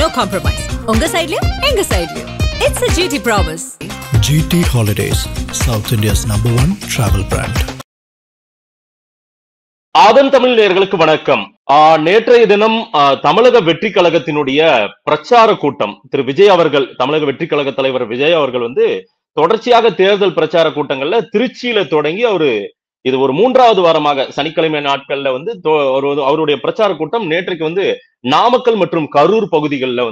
no compromise. உங்க சைடுலயும் எங்க சைடுலயும். It's a GT promise. GT Holidays, South India's #1 travel brand. ஆதன் தமிழ் நேயர்களுக்கு வணக்கம். நேற்றைய தினம் தமிழக வெற்றி கழகத்தினுடைய பிரச்சார கூட்டம் திரு விஜய் அவர்கள், தமிழக வெற்றி கழக தலைவர் விஜய் அவர்கள் தொடர்ச்சியாக தேர்தல் பிரச்சார கூட்டங்கள்ல திருச்சியில தொடங்கி இது ஒரு 3வது வாரமாக சனிக்கிழமை நாட்கள்ல அவருடைய பிரச்சார கூட்டம் நேற்றைக்கு நாமக்கல் மற்றும் கரூர் பகுதிகளில்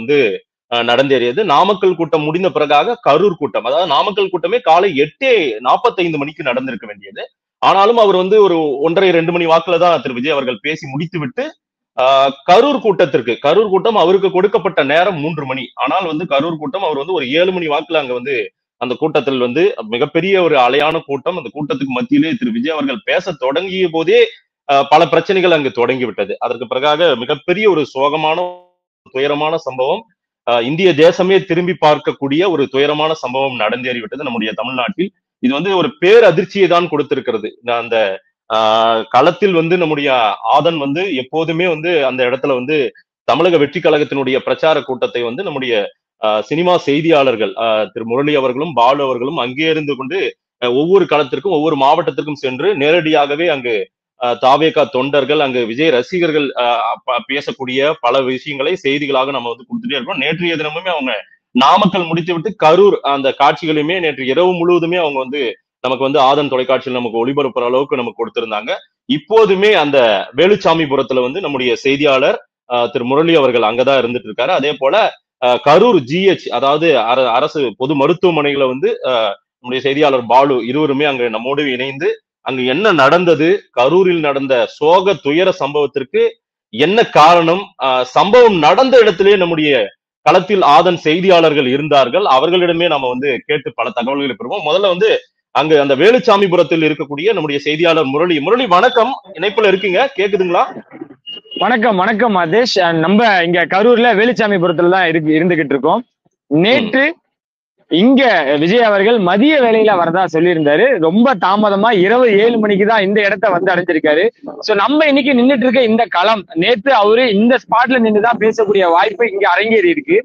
நடந்தேறியது. நாமக்கல் கூட்டம் முடிந்த பிறகாக கரூர் கூட்டம், அதாவது நாமக்கல் கூட்டமே காலை 8:45 மணிக்கு நடந்திருக்க வேண்டியது. ஆனாலும் அவர் ஒரு 1:30-2 மணி வாக்குல தான் திரு விஜய் அவர்கள் பேசி முடித்து விட்டு கரூர் கூட்டம் அவருக்கு கொடுக்கப்பட்ட நேரம் 3 மணி. ஆனால் கரூர் கூட்டம் அவர் ஒரு 7 மணி வாக்குல அங்க அந்த கூட்டத்தில் மிகப்பெரிய ஒரு அலையான கூட்டம். அந்த கூட்டத்துக்கு மத்தியிலே திரு விஜய் அவர்கள் பேச தொடங்கிய போதே பல பிரச்சனைகள் அங்கு தொடங்கி விட்டது. அதற்கு பிறகாக மிகப்பெரிய ஒரு சோகமான துயரமான சம்பவம், இந்திய தேசமே திரும்பி பார்க்கக்கூடிய ஒரு துயரமான சம்பவம் நடந்தேறிவிட்டது நம்முடைய தமிழ்நாட்டில். இது ஒரு பேரதிர்ச்சியை தான் கொடுத்திருக்கிறது. அந்த களத்தில் நம்முடைய ஆதன் எப்போதுமே அந்த இடத்துல தமிழக வெற்றி கழகத்தினுடைய பிரச்சார கூட்டத்தை நம்முடைய சினிமா செய்தியாளர்கள் திரு முரளி அவர்களும் பாலு அவர்களும் அங்கே இருந்து கொண்டு ஒவ்வொரு களத்திற்கும் ஒவ்வொரு மாவட்டத்திற்கும் சென்று நேரடியாகவே அங்கு தாவேகா தொண்டர்கள், அங்கு விஜய் ரசிகர்கள் பேசக்கூடிய பல விஷயங்களை செய்திகளாக நம்ம கொடுத்துட்டே இருக்கோம். நேற்றைய தினமுமே அவங்க நாமக்கல் முடித்து விட்டு கரூர் அந்த காட்சிகளையுமே நேற்று இரவு முழுவதுமே அவங்க நமக்கு ஆதன் தொலைக்காட்சியில் நமக்கு ஒளிபரப்புற அளவுக்கு நமக்கு கொடுத்திருந்தாங்க. இப்போதுமே அந்த வேலுச்சாமிபுரத்துல நம்முடைய செய்தியாளர் திரு முரளி அவர்கள் அங்கதான் இருந்துட்டு இருக்காரு. அதே போல கரூர் GH, அதாவது அரசு பொது மருத்துவமனைகளை நம்முடைய செய்தியாளர் பாலு இருவருமே அங்க நம்மோடு இணைந்து அங்கு என்ன நடந்தது, கரூரில் நடந்த சோக துயர சம்பவத்திற்கு என்ன காரணம், சம்பவம் நடந்த இடத்திலே நம்முடைய களத்தில் ஆதன் செய்தியாளர்கள் இருந்தார்கள். அவர்களிடமே நாம கேட்டு பல தகவல்களை பெறுவோம். முதல்ல அங்கு அந்த வேலுச்சாமிபுரத்தில் இருக்கக்கூடிய நம்முடைய செய்தியாளர் முரளி, வணக்கம். இணைப்புல இருக்கீங்க, கேக்குதுங்களா? வணக்கம் மதேஷ். நம்ம இங்க கரூர்ல வேலுச்சாமிபுரத்துல தான் இருந்துகிட்டு இருக்கோம். நேற்று இங்க விஜய் அவர்கள் மதிய வேளையில வரதா சொல்லியிருந்தாரு. ரொம்ப தாமதமா இரவு 7 மணிக்கு தான் இந்த இடத்த அடைஞ்சிருக்காரு. சோ நம்ம இன்னைக்கு நின்றுட்டு இருக்க இந்த களம், நேற்று அவரு இந்த ஸ்பாட்ல நின்றுதான் பேசக்கூடிய வாய்ப்பு இங்க அரங்கேறி இருக்கு.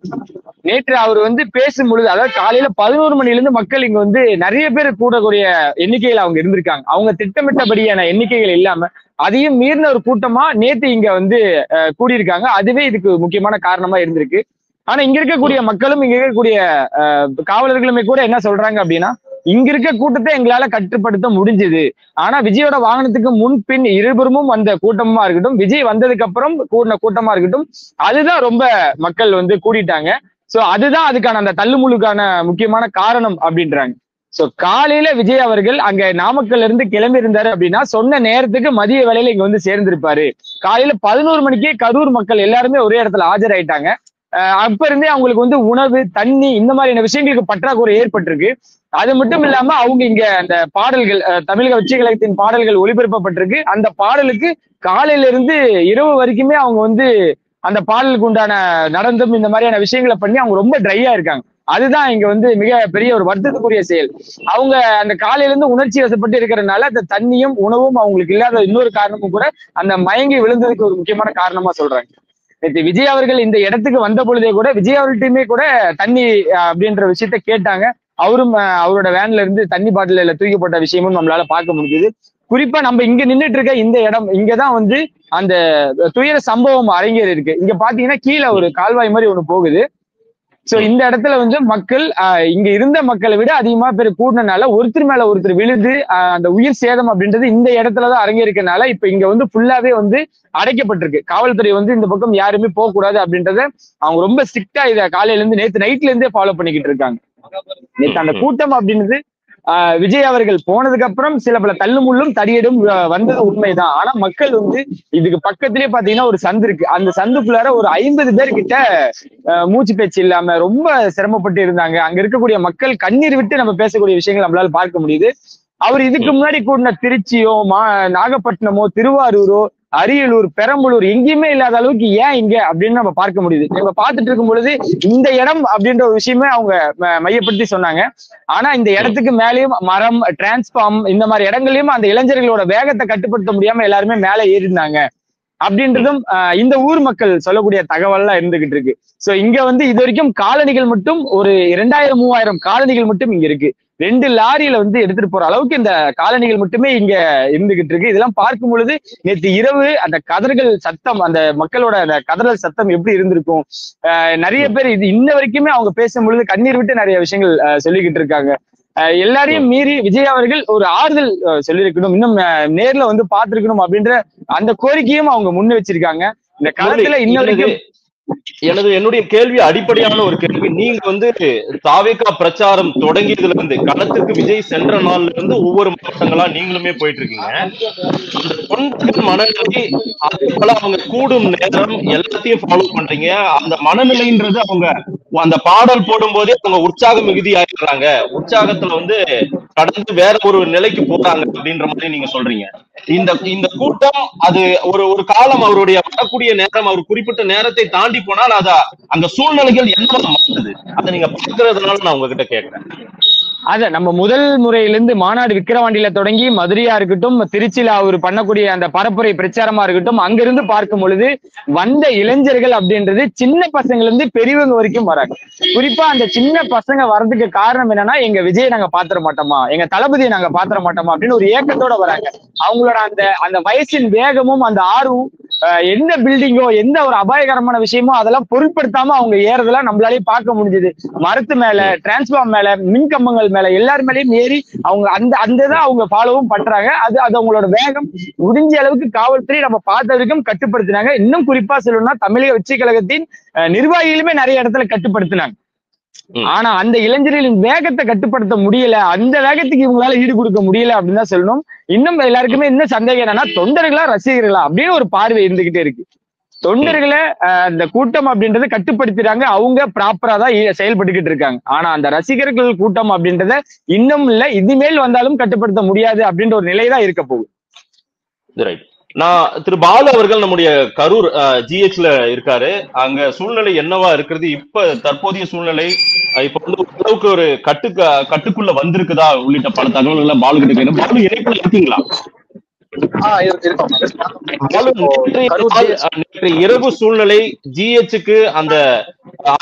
நேற்று அவர் பேசும் பொழுது, அதாவது காலையில 11 மணில இருந்து மக்கள் இங்க நிறைய பேர் கூடக்கூடிய எண்ணிக்கையில அவங்க இருந்திருக்காங்க. அவங்க திட்டமிட்டபடியான எண்ணிக்கைகள் இல்லாம அதையும் மீறின ஒரு கூட்டமா நேற்று இங்க கூடியிருக்காங்க. அதுவே இதுக்கு முக்கியமான காரணமா இருந்திருக்கு. ஆனா இங்க இருக்கக்கூடிய மக்களும் இங்க இருக்கக்கூடிய காவலர்களுமே கூட என்ன சொல்றாங்க அப்படின்னா, இங்க இருக்க கூட்டத்தை எங்களால கட்டுப்படுத்த முடிஞ்சது. ஆனா விஜயோட வாகனத்துக்கு முன்பின் இருபுறமும் வந்த கூட்டமா இருக்கட்டும், விஜய் வந்ததுக்கு அப்புறம் கூடின கூட்டமா இருக்கட்டும், அதுதான் ரொம்ப மக்கள் கூடிட்டாங்க. சோ அதுதான் அதுக்கான அந்த தள்ளுமுழுக்கான முக்கியமான காரணம் அப்படின்றாங்க. சோ காலையில விஜய் அவர்கள் அங்க நாமக்கல்ல இருந்து கிளம்பி இருந்தாரு அப்படின்னா சொன்ன நேரத்துக்கு மதிய வேளையில இங்க சேர்ந்திருப்பாரு. காலையில 11 மணிக்கே கரூர் மக்கள் எல்லாருமே ஒரே இடத்துல ஆஜராயிட்டாங்க. அப்ப இருந்தே அவங்களுக்கு உணவு, தண்ணி, இந்த மாதிரியான விஷயங்களுக்கு பற்றாக்குறை ஏற்பட்டிருக்கு. அது மட்டும் இல்லாம அவங்க இங்க அந்த பாடல்கள், தமிழக வெற்றி கழகத்தின் பாடல்கள் ஒளிபரப்பப்பட்டிருக்கு. அந்த பாடலுக்கு காலையில இருந்து இரவு வரைக்குமே அவங்க அந்த பாடலுக்கு உண்டான நடந்தும் இந்த மாதிரியான விஷயங்களை பண்ணி அவங்க ரொம்ப ட்ரையா இருக்காங்க. அதுதான் இங்க மிக பெரிய ஒரு வருத்தத்துக்குரிய செயல். அவங்க அந்த காலையில இருந்து உணர்ச்சி வசப்பட்டு இருக்கிறதுனால அந்த தண்ணியும் உணவும் அவங்களுக்கு இல்லாத இன்னொரு காரணமும் கூட அந்த மயங்கி விழுந்ததுக்கு ஒரு முக்கியமான காரணமா சொல்றாங்க. விஜய் அவர்கள் இந்த இடத்துக்கு வந்த பொழுதே கூட விஜய் அவர்கள்ட்டையுமே கூட தண்ணி அப்படின்ற விஷயத்த கேட்டாங்க. அவரும் அவரோட வேன்ல இருந்து தண்ணி பாட்டில தூக்கி போட்ட விஷயமும் நம்மளால பார்க்க முடியுது. குறிப்பா நம்ம இங்க நின்றுட்டு இருக்க இந்த இடம், இங்கதான் அந்த துயர சம்பவம் அரங்கேறி இருக்கு. இங்க பாத்தீங்கன்னா கீழே ஒரு கால்வாய் மாதிரி ஒண்ணு போகுது. சோ இந்த இடத்துல மக்கள் இங்க இருந்த மக்களை விட அதிகமா பேர் கூடினால ஒருத்தர் மேல ஒருத்தர் விழுந்து அந்த உயிர் சேதம் அப்படின்றது இந்த இடத்துலதான் அரங்கேறிக்கனால இப்ப இங்க ஃபுல்லாவே அடைக்கப்பட்டிருக்கு. காவல்துறை இந்த பக்கம் யாருமே போக கூடாது அப்படின்றத அவங்க ரொம்ப ஸ்ட்ரிக்டா இத காலையில இருந்து நேற்று நைட்ல இருந்தே ஃபாலோ பண்ணிக்கிட்டு இருக்காங்க. நேற்று அந்த கூட்டம் அப்படின்றது விஜய் அவர்கள் போனதுக்கு அப்புறம் சில பல தள்ளுமுள்ளும் தடியடும் வந்தது உண்மைதான். ஆனா மக்கள் இதுக்கு பக்கத்திலே பாத்தீங்கன்னா ஒரு சந்து இருக்கு. அந்த சந்துக்குள்ளார ஒரு 50 பேர் கிட்ட மூச்சு பேச்சு இல்லாம ரொம்ப சிரமப்பட்டு இருந்தாங்க. அங்க இருக்கக்கூடிய மக்கள் கண்ணீர் விட்டு நம்ம பேசக்கூடிய விஷயங்கள் நம்மளால பார்க்க முடியுது. அவர் இதுக்கு முன்னாடி கூடின திருச்சியோ நாகப்பட்டினமோ திருவாரூரோ அரியலூர் பெரம்பலூர் எங்கேயுமே இல்லாத அளவுக்கு ஏன் இங்க அப்படின்னு நம்ம பார்க்க முடியுது. நம்ம பார்த்துட்டு இருக்கும் பொழுது இந்த இடம் அப்படின்ற ஒரு விஷயமே அவங்க மையப்படுத்தி சொன்னாங்க. ஆனா இந்த இடத்துக்கு மேலேயும் மரம், டிரான்ஸ்பார்ம் இந்த மாதிரி இடங்களையும் அந்த இளைஞர்களோட வேகத்தை கட்டுப்படுத்த முடியாம எல்லாருமே மேலே ஏறினாங்க. அப்படின்றதும் இந்த ஊர் மக்கள் சொல்லக்கூடிய தகவல்லாம் இருந்துகிட்டு இருக்கு. சோ இங்க வந்து இது வரைக்கும் காலணிகள் மட்டும் ஒரு 2000-3000 காலணிகள் மட்டும் இங்க இருக்கு. 2 லாரியில வந்து எடுத்துட்டு போற அளவுக்கு இந்த காலணிகள் மட்டுமே இங்க இருந்துகிட்டு இருக்கு. இதெல்லாம் பார்க்கும் பொழுது நேற்று இரவு அந்த கதறுகள் சத்தம், அந்த மக்களோட அந்த கதறல் சத்தம் எப்படி இருந்திருக்கும். நிறைய பேர் இது இன்ன வரைக்குமே அவங்க பேசும் பொழுது கண்ணீர் விட்டு நிறைய விஷயங்கள் சொல்லிக்கிட்டு இருக்காங்க. எல்லாரையும் மீறி விஜய் அவர்கள் ஒரு ஆறுதல் சொல்லியிருக்கணும், இன்னும் நேர்ல வந்து பார்த்திருக்கணும் அப்படின்ற அந்த கோரிக்கையும் அவங்க முன் வச்சிருக்காங்க. இந்த காலத்துல இன்ன வரைக்கும் என்னுடைய கேள்வி அடிப்படையான ஒரு கேள்வி. நீங்க வந்து தாவேகா பிரச்சாரம் தொடங்கியதுல இருந்து களத்துக்கு விஜய் சென்ற நாள்ல இருந்து ஒவ்வொரு மாவட்டங்களா நீங்களுமே போயிட்டு இருக்கீங்க. அந்த தொண்டர்கள் மனநிலை, அதுபோல அவங்க கூடும் நேரம் எல்லாத்தையும் ஃபாலோ பண்றீங்க. அந்த மனநிலைன்றது அவங்க அந்த பாடல் போடும் போதே அவங்க உற்சாக மிகுதி ஆயிடுறாங்க, உற்சாகத்துல வந்து கடந்து வேற ஒரு நிலைக்கு போறாங்க அப்படின்ற மாதிரி நீங்க சொல்றீங்க. இந்த கூட்டம் அது ஒரு காலம் அவருடைய வரக்கூடிய நேரம், அவர் குறிப்பிட்ட நேரத்தை தாண்டி போனால் அது அங்க சூழ்நிலைகள் என்ன மாறுது, அதை நீங்க பாக்குறதுனால நான் உங்ககிட்ட கேட்கிறேன். அத நம்ம முதல் முறையிலிருந்து மாநாடு விக்கிரவாண்டியில தொடங்கி மதுரையா இருக்கட்டும், திருச்சியில அவர் பண்ணக்கூடிய அந்த பரப்புரை பிரச்சாரமா இருக்கட்டும், அங்கிருந்து பார்க்கும் பொழுது வந்த இளைஞர்கள் அப்படின்றது சின்ன பசங்கள்ல இருந்து பெரியவங்க வரைக்கும் வராங்க. குறிப்பா அந்த சின்ன பசங்க வர்றதுக்கு காரணம் என்னன்னா, எங்க விஜய் நாங்க பாத்திர மாட்டோமா, எங்க தளபதியை நாங்க பாத்திர மாட்டோமா அப்படின்னு ஒரு ஏக்கத்தோட வராங்க. அவங்களோட அந்த வயசின் வேகமும் அந்த ஆர்வம், எந்த பில்டிங்கோ எந்த ஒரு அபாயகரமான விஷயமோ அதெல்லாம் பொருட்படுத்தாம அவங்க ஏறதெல்லாம் நம்மளாலே பார்க்க முடிஞ்சது. மரத்து மேல, டிரான்ஸ்பார்ம் மேல, மின்கம்பங்கள் மேல, எல்லார் மேலேயும் ஏறி அவங்க அந்த தான் அவங்க ஃபாலோவும் பண்றாங்க. அது அவங்களோட வேகம் முடிஞ்ச அளவுக்கு காவல்துறை நம்ம பார்த்த வரைக்கும் கட்டுப்படுத்தினாங்க. இன்னும் குறிப்பா சொல்லணும்னா தமிழக வெற்றி கழகத்தின் நிர்வாகிகளுமே நிறைய இடத்துல கட்டுப்படுத்தினாங்க. ஆனா அந்த இளைஞர்களின் வேகத்தை கட்டுப்படுத்த முடியல, அந்த வேகத்துக்கு இவங்களால ஈடு கொடுக்க முடியல அப்படின்னு தான் சொல்லணும். இன்னும் எல்லாருக்குமே இன்னும் சந்தேகம் என்னன்னா, தொண்டர்களா ரசிகர்களா அப்படின்னு ஒரு பார்வை இருந்துகிட்டே இருக்கு. தொண்டர்களை அந்த கூட்டம் அப்படின்றத கட்டுப்படுத்திறாங்க, அவங்க ப்ராப்பரா தான் செயல்பட்டுக்கிட்டு இருக்காங்க. ஆனா அந்த ரசிகர்கள் கூட்டம் அப்படின்றத இன்னும் இல்ல, இனிமேல் வந்தாலும் கட்டுப்படுத்த முடியாது அப்படின்ற ஒரு நிலைதான் இருக்க போகுது. நான் திரு பாலு அவர்கள் நம்முடைய கரூர் ஜிஹெச்ல இருக்காரு. அங்க சூழ்நிலை என்னவா இருக்கிறது, இப்ப தற்போதைய சூழ்நிலை இப்ப வந்து ஓரளவுக்கு ஒரு கட்டுக்குள்ள வந்திருக்குதா உள்ளிட்ட பல தகவல்களை பாலு கிட்ட கேட்கிறேன். பாலு இணைப்புல இருக்கீங்களா? நேற்று இரவு சூழ்நிலை ஜிஹெச்சுக்கு அந்த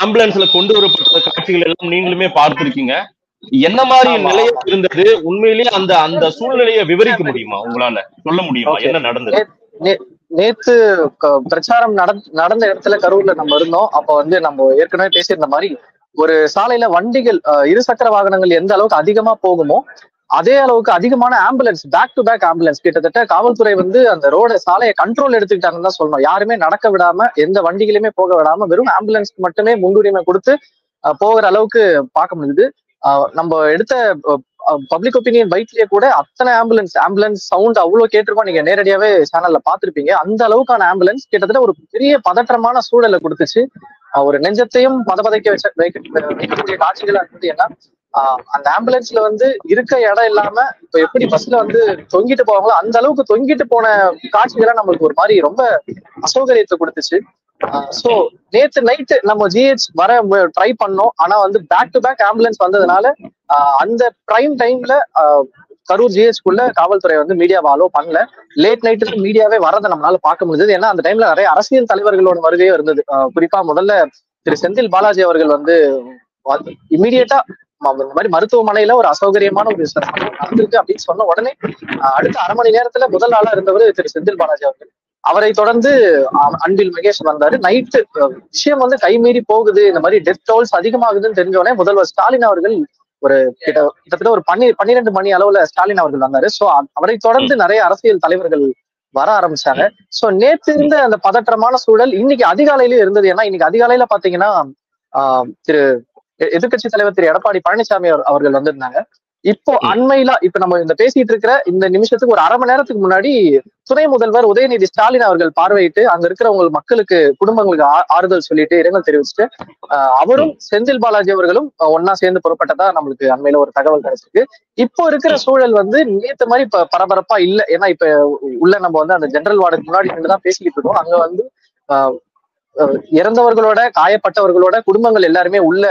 ஆம்புலன்ஸ்ல கொண்டு வரப்பட்ட காட்சிகள் எல்லாம் நீங்களுமே பார்த்திருக்கீங்க. என்ன மாதிரி நிலையம் இருந்தது, உண்மையிலேயே அந்த சூழ்நிலையை விவரிக்க முடியுமா, உங்களால சொல்ல முடியுமா என்ன நடந்தது? நேத்து பிரச்சாரம் நடந்த இடத்துல கரூர்ல நம்ம இருந்தோம். அப்ப வந்து நம்ம ஏற்கனவே பேசியிருந்த மாதிரி ஒரு சாலையில வண்டிகள், இருசக்கர வாகனங்கள் எந்த அளவுக்கு அதிகமா போகுமோ அதே அளவுக்கு அதிகமான ambulance, back to back ambulance. கிட்டத்தட்ட காவல்துறை வந்து அந்த ரோட சாலையை கண்ட்ரோல் எடுத்துக்கிட்டாங்கன்னு தான் சொல்லணும். யாருமே நடக்க விடாம, எந்த வண்டிகளுமே போக விடாம வெறும் ஆம்புலன்ஸ்க்கு மட்டுமே முன்னுரிமை கொடுத்து போகிற அளவுக்கு பார்க்க முடியுது. நம்ம எடுத்த பப்ளிக் ஒப்பீனியன் பைக்லயே கூட அத்தனை ஆம்புலன்ஸ் சவுண்ட் அவ்வளவு கேட்டிருக்கோம். நீங்க நேரடியாவே சேனல்ல பாத்திருப்பீங்க. அந்த அளவுக்கான ஆம்புலன்ஸ் கிட்டத்தட்ட ஒரு பெரிய பதற்றமான சூழலை கொடுத்துச்சு. ஒரு நெஞ்சத்தையும் பதப்பதைக்க வைக்கக்கூடிய காட்சிகளா இருந்தது. ஏன்னா அந்த ஆம்புலன்ஸ்ல வந்து இருக்க இடம் இல்லாம இப்ப எப்படி பஸ்ல வந்து தொங்கிட்டு போவாங்களோ அந்த அளவுக்கு தொங்கிட்டு போன காட்சிகளை நம்மளுக்கு ஒரு மாதிரி ரொம்ப அசௌகரியத்தை கொடுத்துச்சு. சோ நேத்து நைட்டு நம்ம ஜிஹெச் வர ட்ரை பண்ணோம். ஆனா வந்து பேக் டு பேக் ஆம்புலன்ஸ் வந்ததுனால அந்த பிரைம் டைம்ல கரூர் ஜிஹெச்குள்ள காவல்துறை வந்து மீடியாவை அலோ பண்ணல. லேட் நைட்டுக்கு மீடியாவே வரதை நம்மளால பார்க்க முடிஞ்சது. ஏன்னா அந்த டைம்ல நிறைய அரசியல் தலைவர்களோட வருகையும் இருந்தது. குறிப்பா முதல்ல திரு செந்தில் பாலாஜி அவர்கள் வந்து இமீடியட்டா இந்த மாதிரி மருத்துவமனையில ஒரு அசௌகரியமான ஒரு நடந்திருக்கு அப்படின்னு சொன்ன உடனே அடுத்த அரை மணி நேரத்துல முதல் ஆளா இருந்தவர் திரு செந்தில் பாலாஜி அவர்கள். அவரை தொடர்ந்து அன்பில் மகேஷ் வந்தாரு. நைட்டு விஷயம் வந்து கைமீறி போகுது, இந்த மாதிரி டெத் டோல்ஸ் அதிகமாகுதுன்னு தெரிஞ்சோடனே முதல்வர் ஸ்டாலின் அவர்கள் ஒரு கிட்டத்தட்ட ஒரு 12 மணி அளவுல ஸ்டாலின் அவர்கள் வந்தாரு. சோ அவரை தொடர்ந்து நிறைய அரசியல் தலைவர்கள் வர ஆரம்பிச்சாங்க. சோ நேற்று இருந்த அந்த பதற்றமான சூழல் இன்னைக்கு அதிகாலையிலயும் இருந்தது. ஏன்னா இன்னைக்கு அதிகாலையில பாத்தீங்கன்னா திரு எதிர்கட்சி தலைவர் திரு எடப்பாடி பழனிசாமி அவர்கள் வந்திருந்தாங்க. இப்போ அண்மையில இப்ப நம்ம இந்த பேசிட்டு இருக்கிற இந்த நிமிஷத்துக்கு ஒரு அரை மணி நேரத்துக்கு முன்னாடி துணை முதல்வர் உதயநிதி ஸ்டாலின் அவர்கள் பார்வையிட்டு அங்க இருக்கிறவங்க மக்களுக்கு, குடும்பங்களுக்கு ஆறுதல் சொல்லிட்டு இரங்கல் தெரிவிச்சுட்டு அவரும் செந்தில் பாலாஜி அவர்களும் ஒன்னா சேர்ந்து புறப்பட்டதா நம்மளுக்கு அண்மையில ஒரு தகவல் கிடைச்சிருக்கு. இப்போ இருக்கிற சூழல் வந்து நேற்று மாதிரி இப்ப பரபரப்பா இல்ல. ஏன்னா இப்ப உள்ள நம்ம வந்து அந்த ஜெனரல் வார்டுக்கு முன்னாடி நின்றுதான் பேசிக்கிட்டு இருக்கோம். அங்க வந்து இறந்தவர்களோட, காயப்பட்டவர்களோட குடும்பங்கள் எல்லாருமே உள்ள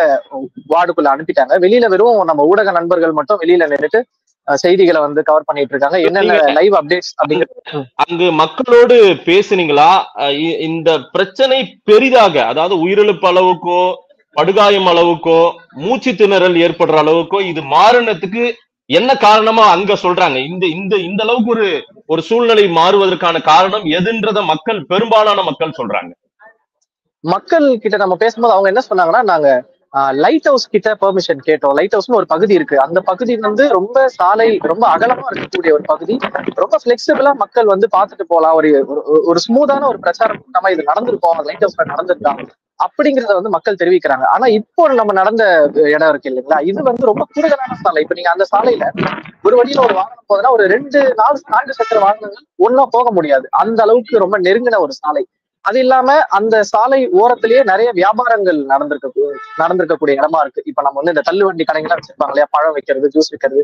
வார்டுக்குள்ள அனுப்பிட்டாங்க. வெளியில வெறும் நம்ம ஊடக நண்பர்கள் மட்டும் வெளியில நின்றுட்டு செய்திகளை வந்து கவர் பண்ணிட்டு இருக்காங்க. என்னென்ன லைவ் அப்டேட்ஸ் அப்படிங்கிறது அங்கு மக்களோடு பேசுனீங்களா? இந்த பிரச்சனை பெரிதாக, அதாவது உயிரிழப்பு அளவுக்கோ படுகாயம் அளவுக்கோ மூச்சு திணறல் ஏற்படுற அளவுக்கோ இது மாறினத்துக்கு என்ன காரணமா அங்க சொல்றாங்க? இந்த இந்த இந்த அளவுக்கு ஒரு சூழ்நிலை மாறுவதற்கான காரணம் எதுன்றத மக்கள், பெரும்பாலான மக்கள் சொல்றாங்க. மக்கள் கிட்ட நம்ம பேசும்போது அவங்க என்ன சொன்னாங்கன்னா, நாங்க லைட் ஹவுஸ் கிட்ட பெர்மிஷன் கேட்டோம். லைட் ஹவுஸ்னு ஒரு பகுதி இருக்கு. அந்த பகுதி வந்து ரொம்ப சாலை ரொம்ப அகலமா இருக்கக்கூடிய ஒரு பகுதி. ரொம்ப பிளெக்சிபிளா மக்கள் வந்து பாத்துட்டு போலாம். ஒரு ஸ்மூத்தான ஒரு பிரச்சாரம் நம்ம இது நடந்திருக்கோம், லைட் ஹவுஸ்ல நடந்திருக்காங்க அப்படிங்கறத வந்து மக்கள் தெரிவிக்கிறாங்க. ஆனா இப்போ நம்ம நடந்த இடம் இருக்கு இல்லைங்களா, இது வந்து ரொம்ப குறுகலான சாலை. இப்ப நீங்க அந்த சாலையில ஒரு வழியில ஒரு வாகனம் போதுன்னா ஒரு 4 சக்கர வாகனங்கள் ஒன்னா போக முடியாது. அந்த அளவுக்கு ரொம்ப நெருங்கின ஒரு சாலை. அது இல்லாம அந்த சாலை ஓரத்திலேயே நிறைய வியாபாரங்கள் நடந்திருக்கக்கூடிய இடமா இருக்கு. இப்ப நம்ம வந்து இந்த தள்ளுவண்டி கடைகள்லாம் வச்சிருப்பாங்க இல்லையா, பழம் வைக்கிறது, ஜூஸ் வைக்கிறது,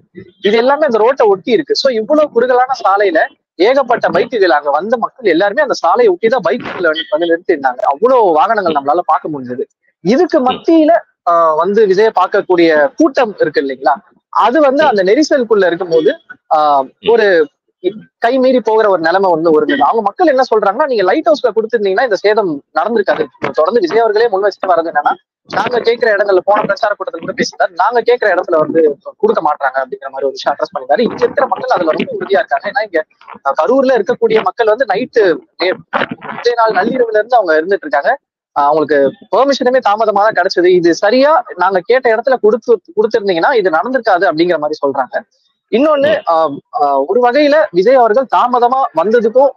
இது எல்லாமே அந்த ரோட்டை ஒட்டி இருக்கு. சோ இவ்வளவு குறுகலான சாலையில ஏகப்பட்ட பைக்குகள், அங்க வந்த மக்கள் எல்லாருமே அந்த சாலையை ஒட்டிதான் பைக்குகளை வந்து நிறுத்திருந்தாங்க. அவ்வளவு வாகனங்கள் நம்மளால பார்க்க முடிஞ்சது. இதுக்கு மத்தியில வந்து விஜய பார்க்கக்கூடிய கூட்டம் இருக்கு இல்லைங்களா, அது வந்து அந்த நெரிசலுக்குள்ள இருக்கும்போது ஒரு கை மீறி போகிற ஒரு நிலைமை வந்து இருந்தது. அவங்க மக்கள் என்ன சொல்றாங்கன்னா, நீங்க லைட் ஹவுஸ்ல கொடுத்திருந்தீங்கன்னா இந்த சேதம் நடந்திருக்காது. தொடர்ந்து விஜய் அவர்களே முன் வச்சுட்டு வர்றது என்னன்னா, நாங்க கேட்கிற இடங்கள்ல போன பிரச்சார கூட்டத்தில் கூட பேசினார், நாங்க கேட்கிற இடத்துல வந்து கொடுக்க மாட்டாங்க அப்படிங்கிற மாதிரி ஒரு விஷயம் அட்ரஸ் பண்ணிருக்காரு. இங்க இருக்கிற மக்கள் அதுல ரொம்ப உறுதியா இருக்காங்க. ஏன்னா இங்க கரூர்ல இருக்கக்கூடிய மக்கள் வந்து நைட்டு நாள் நள்ளிரவுல இருந்து அவங்க இருந்துட்டு இருக்காங்க. அவங்களுக்கு பெர்மிஷனுமே தாமதமா தான் கிடைச்சது. இது சரியா நாங்க கேட்ட இடத்துல கொடுத்திருந்தீங்கன்னா இது நடந்திருக்காது அப்படிங்கிற மாதிரி சொல்றாங்க. இன்னொன்னு, ஒரு வகையில விஜய் அவர்கள் தாமதமா வந்ததுக்கும்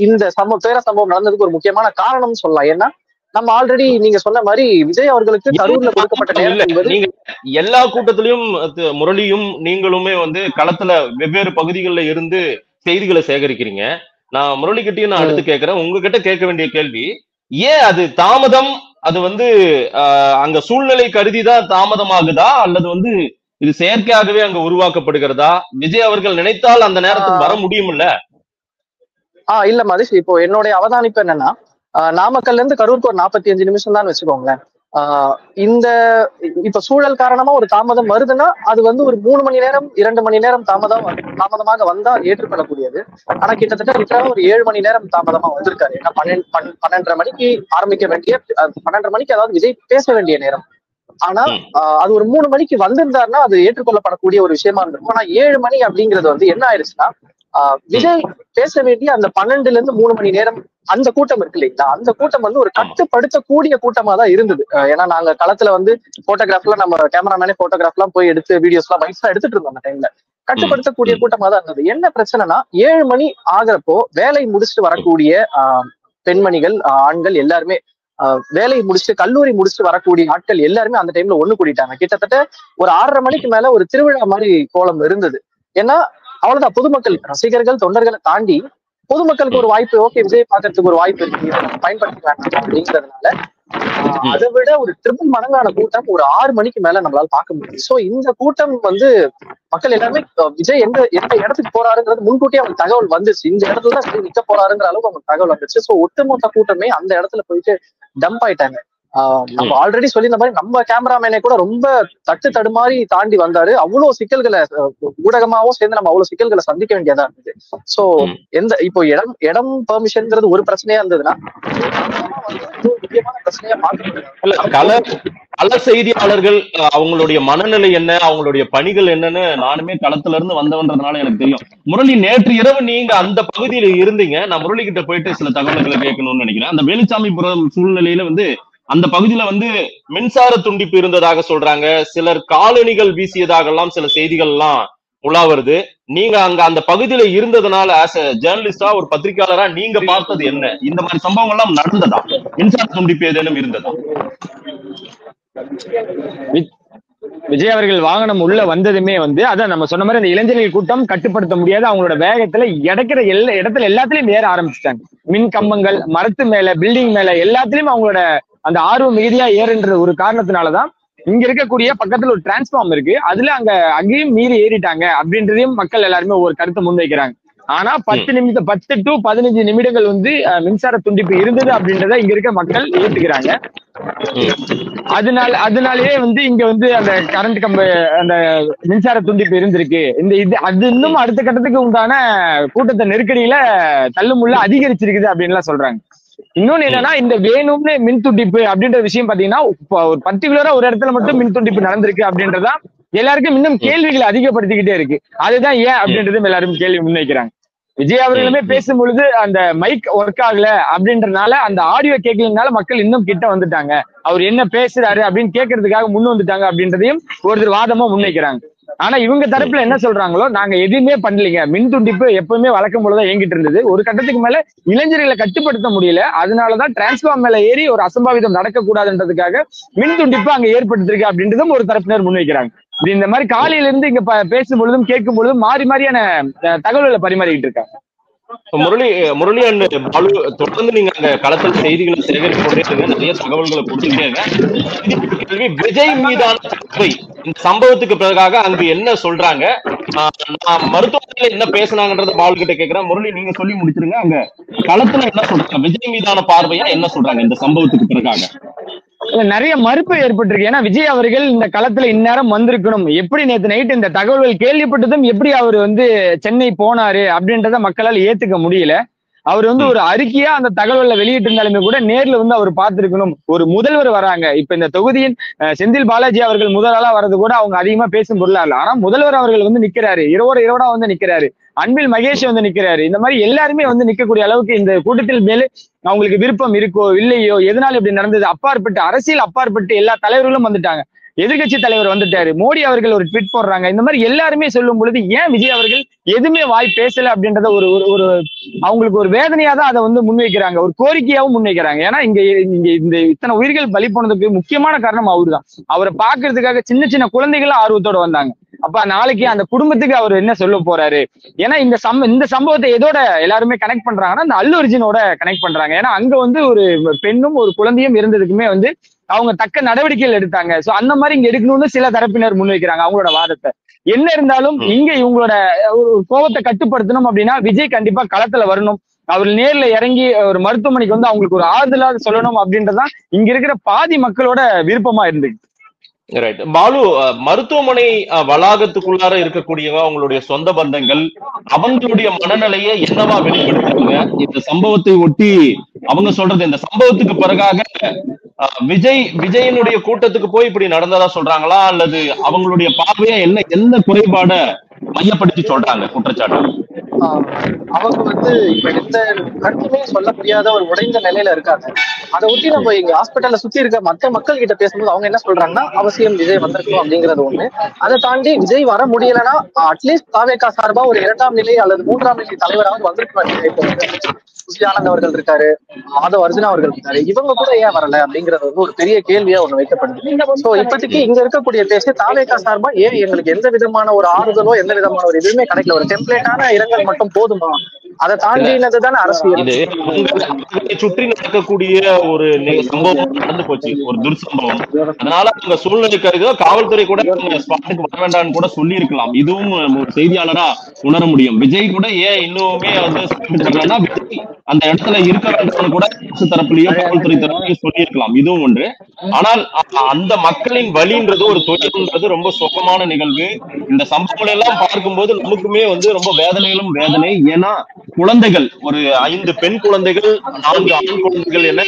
இந்த பேர சம்பவம் நடந்ததுக்கு ஒரு முக்கியமான காரணம் சொல்லலாம். ஏன்னா நம்ம ஆல்ரெடி நீங்க சொன்ன மாதிரி விஜய் அவர்களுக்கு கரூர்ல கொடுக்கப்பட்ட நேரம் என்பது, எல்லா கூட்டத்திலையும் முரளியும் நீங்களுமே வந்து களத்துல வெவ்வேறு பகுதிகளில் இருந்து செய்திகளை சேகரிக்கிறீங்க. நான் முரளி கிட்டையும் நான் அடுத்து கேட்கிறேன். உங்ககிட்ட கேட்க வேண்டிய கேள்வி, ஏன் அது தாமதம்? அது வந்து அங்க சூழ்நிலை கருதிதான் தாமதமாகுதா, அல்லது வந்து இது செயற்கையாகவே அங்க உருவாக்கப்படுகிறதா? விஜய் அவர்கள் நினைத்தால் அந்த நேரத்துக்கு வர முடியும்ல? இல்ல மதேஷ், இப்போ என்னுடைய அவதானிப்பு என்னன்னா, நாமக்கல்ல இருந்து கரூருக்கு ஒரு 45 நிமிஷம் தான் வச்சுக்கோங்களேன். இந்த இப்ப சூழல் காரணமா ஒரு தாமதம் வருதுன்னா அது வந்து ஒரு 3 மணி நேரம் 2 மணி நேரம் தாமதமாக வந்தா ஏற்றுக்கொள்ளக்கூடியது. ஆனா கிட்டத்தட்ட ஒரு 7 மணி நேரம் தாமதமா வந்திருக்காரு. ஏன்னா 12:30 மணிக்கு ஆரம்பிக்க வேண்டிய 12:30 மணிக்கு அதாவது விஜய் பேச வேண்டிய நேரம். ஆனா அது ஒரு 3 மணிக்கு வந்திருந்தாருன்னா அது ஏற்றுக்கொள்ளப்படக்கூடிய ஒரு விஷயமா இருந்திருக்கும். ஆனா 7 மணி அப்படிங்கிறது வந்து என்ன ஆயிடுச்சுன்னா, விஜய் பேச வேண்டிய அந்த 12ல இருந்து 3 மணி நேரம் அந்த கூட்டம் இருக்கு இல்லைங்களா, அந்த கூட்டம் வந்து ஒரு கட்டுப்படுத்தக்கூடிய கூட்டமா தான் இருந்தது. ஏன்னா நாங்க களத்துல வந்து போட்டோகிராஃப்லாம், நம்ம கேமராமேனே போட்டோகிராஃப் எல்லாம் போய் எடுத்து வீடியோஸ் எல்லாம் பைக்ஸ் எல்லாம் எடுத்துட்டு இருந்தோம். அந்த டைம்ல கட்டுப்படுத்தக்கூடிய கூட்டமா தான் இருந்தது. என்ன பிரச்சனைனா, 7 மணி ஆகிறப்போ வேலை முடிச்சுட்டு வரக்கூடிய பெண்மணிகள், ஆண்கள் எல்லாருமே வேலை முடிச்சுட்டு, கல்லூரி முடிச்சுட்டு வரக்கூடிய ஆட்கள் எல்லாருமே அந்த டைம்ல ஒண்ணு கூடிட்டாங்க. கிட்டத்தட்ட ஒரு 6:30 மணிக்கு மேல ஒரு திருவிழா மாதிரி கோலம் இருந்தது. ஏன்னா அவ்வளவுதான், பொதுமக்கள், ரசிகர்கள், தொண்டர்களை தாண்டி பொதுமக்களுக்கு ஒரு வாய்ப்பு, ஓகே விஜய் பாக்குறதுக்கு ஒரு வாய்ப்பு இருக்கு, பயன்படுத்திக்கலாம் அப்படிங்கிறதுனால அதை விட ஒரு ட்ரிபிள் மடங்கான கூட்டம் ஒரு 6 மணிக்கு மேல நம்மளால பார்க்க முடியும். சோ இந்த கூட்டம் வந்து மக்கள் எல்லாருமே விஜய் எந்த இடத்துக்கு போறாருங்கிறது முன்கூட்டியே அவங்களுக்கு தகவல் வந்துச்சு. இந்த இடத்துலதான் சரி நிக்க போறாருங்கிற அளவுக்கு அவங்களுக்கு தகவல் வந்துச்சு. சோ ஒட்டுமொத்த கூட்டமே அந்த இடத்துல போயிட்டு டம்ப் ஆயிட்டாங்க. நம்ம ஆல்ரெடி சொல்லி இந்த மாதிரி நம்ம கேமராமேனே கூட ரொம்ப தடுமாறி தாண்டி வந்தாரு. அவ்வளவு சிக்கல்களை ஊடகமாவும் சேர்ந்து நம்ம அவ்வளவு சிக்கல்களை சந்திக்க வேண்டியதா இருந்தது. சோ இப்போ இடம் பெர்மிஷன்ங்கிறது ஒரு பிரச்சனையா இருந்ததுன்னா முக்கியமான பிரச்சனையா கள செய்தியாளர்கள் அவங்களுடைய மனநிலை என்ன, அவங்களுடைய பணிகள் என்னன்னு நானுமே களத்துல இருந்து வந்தவன்றதுனால எனக்கு தெரியும். முரளி, நேற்று இரவு நீங்க அந்த பகுதியில இருந்தீங்க. நான் முரளி கிட்ட போயிட்டு சில தகவல்களை கேட்கணும்னு நினைக்கிறேன். அந்த வேலுச்சாமிபுரம் சூழ்நிலையில வந்து அந்த பகுதியில வந்து மின்சார துண்டிப்பு இருந்ததாக சொல்றாங்க. சிலர் காலணிகள் வீசியதாக எல்லாம் சில செய்திகள் எல்லாம் உலா வருது. நீங்க அங்க அந்த பகுதியில இருந்ததுனால ஆஸ் எ ஜேர்னலிஸ்டா, ஒரு பத்திரிகையாளரா நீங்க பார்த்தது என்ன? இந்த மாதிரி சம்பவங்கள் எல்லாம் நடந்ததா? மின்சார துண்டிப்பு ஏதேனும் இருந்ததா? விஜய் அவர்கள் வாகனம் உள்ள வந்ததுமே வந்து அதான் நம்ம சொன்ன மாதிரி அந்த இளைஞர்கள் கூட்டம் கட்டுப்படுத்த முடியாது. அவங்களோட வேகத்துல இடக்கிற இடத்துல எல்லாத்துலயும் ஏற ஆரம்பிச்சுட்டாங்க. மின் கம்பங்கள், மரத்து மேல, பில்டிங் மேல எல்லாத்துலயும் அவங்களோட அந்த ஆர்வம் மிகுதியா ஏறுன்ற ஒரு காரணத்தினாலதான் இங்க இருக்கக்கூடிய பக்கத்துல ஒரு டிரான்ஸ்ஃபார்ம் இருக்கு, அதுல அங்கேயும் மீறி ஏறிட்டாங்க அப்படின்றதையும் மக்கள் எல்லாருமே ஒரு கருத்தை முன்வைக்கிறாங்க. ஆனா 10 to 15 நிமிடங்கள் வந்து மின்சார துண்டிப்பு இருந்தது அப்படின்றத இங்க இருக்க மக்கள் ஏத்துக்கிறாங்க. அதனாலேயே இங்க அந்த கரண்ட் கம்பு அந்த மின்சார துண்டிப்பு இருந்திருக்கு. அது இன்னும் அடுத்த கட்டத்துக்கு உண்டான கூட்டத்தை நெருக்கடியில தள்ளுமுள்ள அதிகரிச்சிருக்குது அப்படின்னு எல்லாம் சொல்றாங்க. இன்னொன்னு என்னன்னா, இந்த வேணும்னு மின் துண்டிப்பு அப்படின்ற விஷயம் பாத்தீங்கன்னா, ஒரு பர்டிகுலரா ஒரு இடத்துல மட்டும் மின் துண்டிப்பு நடந்திருக்கு அப்படின்றதா எல்லாருக்கும் இன்னும் கேள்விகளை அதிகப்படுத்திக்கிட்டே இருக்கு. அதுதான் ஏன் அப்படின்றதும் எல்லாரும் கேள்வி முன்வைக்கிறாங்க. விஜய் அவர்களுமே பேசும் பொழுது அந்த மைக் ஒர்க் ஆகல அப்படின்றதுனால, அந்த ஆடியோ கேட்கலனால மக்கள் இன்னும் கிட்ட வந்துட்டாங்க, அவர் என்ன பேசுறாரு அப்படின்னு கேட்கறதுக்காக முன் வந்துட்டாங்க அப்படின்றதையும் ஒருத்தர் வாதமா முன்வைக்கிறாங்க. ஆனா இவங்க தரப்புல என்ன சொல்றாங்களோ, நாங்க எதுவுமே பண்ணலீங்க, மின் துண்டிப்பு எப்பவுமே வழக்கம் போலதான் இயங்கிட்டு இருந்தது, ஒரு கட்டத்துக்கு மேல இளைஞர்களை கட்டுப்படுத்த முடியல, அதனாலதான் டிரான்ஸ்பார்ம் மேல ஏறி ஒரு அசம்பாவிதம் நடக்கக்கூடாதுன்றதுக்காக மின் துண்டிப்பு அங்க ஏற்படுத்திருக்கு அப்படின்றதும் ஒரு தரப்பினர் முன்வைக்கிறாங்க. இந்த மாதிரி காலையில இருந்து இங்க பேசும் பொழுதும் கேட்கும் பொழுதும் மாறி மாறியான தகவல்களை பரிமாறிக்கிட்டு இருக்காங்க. முரளி அண்ட் பாலு, தொடர்ந்து நீங்க அங்க களத்தில் செய்திகளை சேகரித்து கொண்டே இருங்க, நிறைய தகவல்களை கொடுத்துட்டே. விஜய் மீதான இந்த சம்பவத்துக்கு பிறகாக அங்கு என்ன சொல்றாங்க, மருத்துவமனையில என்ன பேசினாங்கன்றத பாலு கிட்ட கேட்கிறேன். முரளி, நீங்க சொல்லி முடிச்சிருங்க. அங்க களத்துல என்ன சொல்றாங்க, விஜய் மீதான பார்வையா என்ன சொல்றாங்க இந்த சம்பவத்துக்கு பிறகாக? நிறைய மறுப்பு ஏற்பட்டிருக்கு. ஏன்னா விஜய் அவர்கள் இந்த களத்துல இந்நேரம் வந்திருக்கணும், எப்படி நேற்று நைட் இந்த தகவல்கள் கேள்விப்பட்டதும் எப்படி அவர் சென்னை போனாரு அப்படின்றத மக்களால் ஏத்துக்க முடியல. அவர் ஒரு அறிக்கையா அந்த தகவல்களை வெளியிட்டு இருந்தாலுமே கூட நேர்ல அவர் பார்த்திருக்கணும். ஒரு முதல்வர் வராங்க, இப்ப இந்த தொகுதியின் செந்தில் பாலாஜி அவர்கள் முதலாளா வர்றது கூட அவங்க அதிகமா பேசும் பொருளா இல்ல. ஆனா முதல்வர் அவர்கள் நிக்கிறாரு, இரவோட நிக்கிறாரு, அன்பில் மகேஷ் நிக்கிறாரு. இந்த மாதிரி எல்லாருமே நிக்கக்கூடிய அளவுக்கு இந்த கூட்டத்தில் மேலே அவங்களுக்கு விருப்பம் இருக்கோ இல்லையோ, எதனால இப்படி நடந்தது அப்பாற்பட்டு, அரசியல் அப்பாற்பட்டு எல்லா தலைவர்களும் வந்துட்டாங்க. எதிர்கட்சி தலைவர் வந்துட்டாரு, மோடி அவர்கள் ஒரு ட்வீட் போடுறாங்க. இந்த மாதிரி எல்லாருமே சொல்லும் பொழுது ஏன் விஜய் அவர்கள் எதுவுமே வாய் பேசல அப்படின்றத ஒரு அவங்களுக்கு ஒரு வேதனையா தான் அதை முன்வைக்கிறாங்க, ஒரு கோரிக்கையாவும் முன்வைக்கிறாங்க. ஏன்னா இங்க இந்த இத்தனை உயிர்கள் பலி போனதுக்கு முக்கியமான காரணம் அவரு தான். அவரை பாக்குறதுக்காக சின்ன சின்ன குழந்தைகளும் ஆர்வத்தோட வந்தாங்க. அப்ப நாளைக்கு அந்த குடும்பத்துக்கு அவர் என்ன சொல்ல போறாரு? ஏன்னா இந்த சம்பவத்தை எதோட எல்லாருமே கனெக்ட் பண்றாங்கன்னா, அந்த அல்லு அர்ஜுனோட கனெக்ட் பண்றாங்க. ஏன்னா அங்க ஒரு பெண்ணும் ஒரு குழந்தையும் இருந்ததுக்குமே அவங்க தக்க நடவடிக்கைகள் எடுத்தாங்க. சோ அந்த மாதிரி இங்க எடுக்கணும்னு சில தரப்பினர் முன்வைக்கிறாங்க அவங்களோட வாதத்தை. என்ன இருந்தாலும் இங்க இவங்களோட ஒரு கோபத்தை கட்டுப்படுத்தணும் அப்படின்னா விஜய் கண்டிப்பா களத்துல வரணும், அவர் நேர்ல இறங்கி ஒரு மருத்துவமனைக்கு அவங்களுக்கு ஒரு ஆறுதலாக சொல்லணும் அப்படின்றதான் இங்க இருக்கிற பாதி மக்களோட விருப்பமா இருந்துச்சு. ரைட் பாலு, மருத்துவமனை வளாகத்துக்குள்ளார இருக்கக்கூடியவங்க அவங்களுடைய சொந்த பந்தங்கள் அவங்களுடைய மனநிலையை என்னவா வெளிப்படுத்துறாங்க இந்த சம்பவத்தை ஒட்டி? அவங்க சொல்றது இந்த சம்பவத்துக்கு பிறகாக விஜயனுடைய கூட்டத்துக்கு போய் இப்படி நடந்ததா சொல்றாங்களா, அல்லது அவங்களுடைய பார்வையா என்ன குறைபாட மையப்படுத்தி சொல்றாங்க குற்றச்சாட்டு? அவங்க இப்ப எந்த கருத்துமே சொல்ல முடியாத ஒரு உடைந்த நிலையில இருக்காங்க. அதை ஒட்டி நம்ம இங்க ஹாஸ்பிட்டல்ல சுத்தி இருக்க மத்த மக்கள் கிட்ட பேசும்போது அவங்க என்ன சொல்றாங்கன்னா, அவசியம் விஜய் வந்திருக்கணும் அப்படிங்கிறது ஒண்ணு. அதை தாண்டி விஜய் வர முடியலன்னா அட்லீஸ்ட் தாவேகா சார்பா ஒரு 2ஆம் நிலை அல்லது 3ஆம் நிலை தலைவராக வந்திருக்கணும். ஆனந்த் அவர்கள் இருக்காரு, மாதவ் அர்ஜுனா அவர்கள் இருக்காரு, இவங்க கூட ஏன் வரல அப்படிங்கறது ஒரு பெரிய கேள்வியா ஒண்ணு வைக்கப்படுது. சோ இப்போதைக்கு இங்க இருக்கக்கூடிய பேச தாவேகா சார்பா ஏன் எங்களுக்கு எந்த விதமான ஒரு ஆறுதலோ எந்த விதமான ஒரு இதுவுமே கிடைக்கல, ஒரு டெம்ப்ளேட்டான இரங்கல் மட்டும் போதுமா? அதை தாண்டினதுதானே அரசியல். சுற்றி நடக்கக்கூடிய ஒரு சம்பவம் நடந்து போச்சு, ஒரு துர்சம்பவம். அதனால அவங்க சூழ்நிலை கருதோ காவல்துறை கூட ஸ்பாட்டுக்கு வர வேண்டாம்னு கூட சொல்லி இருக்கலாம். இதுவும் ஒரு செய்தியாளரா உணர முடியும். விஜய் கூட ஏன் இன்னுமே விஜய் அந்த இடத்துல இருக்க வேண்டாம்னு கூட அரசு தரப்புலயோ காவல்துறை தரப்புலயோ சொல்லி இருக்கலாம். இதுவும் ஒன்று. ஆனால் அந்த மக்களின் வலின்றது ஒரு தொழில்ன்றது ரொம்ப சோகமான நிகழ்வு. இந்த சம்பவங்கள் எல்லாம் பார்க்கும்போது நமக்குமே ரொம்ப வேதனைகளும் வேதனை. ஏன்னா குழந்தைகள், ஒரு 5 பெண் குழந்தைகள், 4 ஆண் குழந்தைகள் என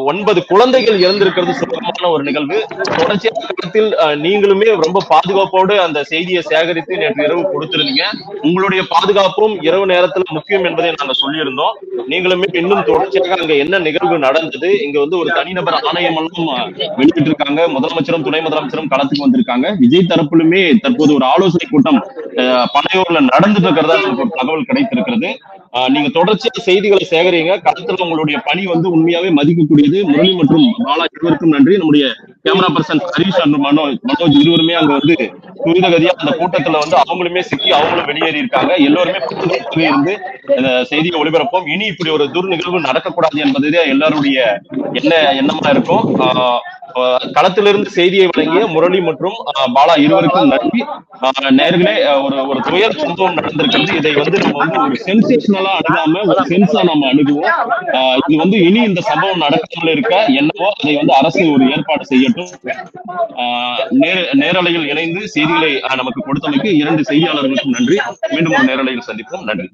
9 குழந்தைகள் இறந்திருக்கிறது சோகமான ஒரு நிகழ்வு. தொடர்ச்சியாக நீங்களுமே ரொம்ப பாதுகாப்போடு அந்த செய்தியை சேகரித்து நேற்று இரவு கொடுத்திருந்தீங்க. உங்களுடைய பாதுகாப்பும் இரவு நேரத்துல முக்கியம் என்பதை நாங்க சொல்லியிருந்தோம். நீங்களுமே இன்னும் தொடர்ச்சியாக அங்க என்ன நிகழ்வு நடந்தது, இங்க ஒரு தனிநபர் ஆணையம் எல்லாம் வெளியிட்டு இருக்காங்க. முதலமைச்சரும் துணை முதலமைச்சரும் களத்துக்கு வந்திருக்காங்க. விஜய் தரப்பிலுமே தற்போது ஒரு ஆலோசனை கூட்டம் பனையூர்ல நடந்துட்டு இருக்கிறதா ஒரு தகவல் கிடைத்திருக்கிறது. நீங்க தொடர்ச்சியாக செய்திகளை சேகரிங்க. களத்துல உங்களுடைய பணி உண்மையாவே மதிக்கக்கூடியது. முரளி மற்றும் பாலா இருவருக்கும் நன்றி. நம்முடைய camera person Harish and Manoj இருவருமே அங்க துரிதகதியா அந்த கூட்டத்துல அவங்களுமே சிக்கி அவங்களும் வெளியேறி இருக்காங்க. எல்லோருமே இருந்து செய்தியை ஒளிபரப்போம். இனி இப்படி ஒரு துர் நிகழ்வு நடக்கக்கூடாது என்பதே எல்லாருடைய எண்ணமா இருக்கும். களத்திலிருந்து செய்தியை வழங்கிய முரளி மற்றும் பாலா இருவருக்கும் நன்றி. நேர்களே, ஒரு துயர் சம்பவம் நடந்திருக்கிறது. இதை நம்ம ஒரு சென்சேஷனலா அணுகாம ஒரு சென்ஸா நம்ம அணுகுவோம். இது இனி இந்த சம்பவம் நடக்காமல் இருக்க என்னவோ அதை அரசு ஒரு ஏற்பாடு செய்யட்டும். நேரலையில் இணைந்து செய்திகளை நமக்கு கொடுத்தமைக்கு 2 செய்தியாளர்களுக்கும் நன்றி. மீண்டும் ஒரு நேரலையில் சந்திப்போம். நன்றி.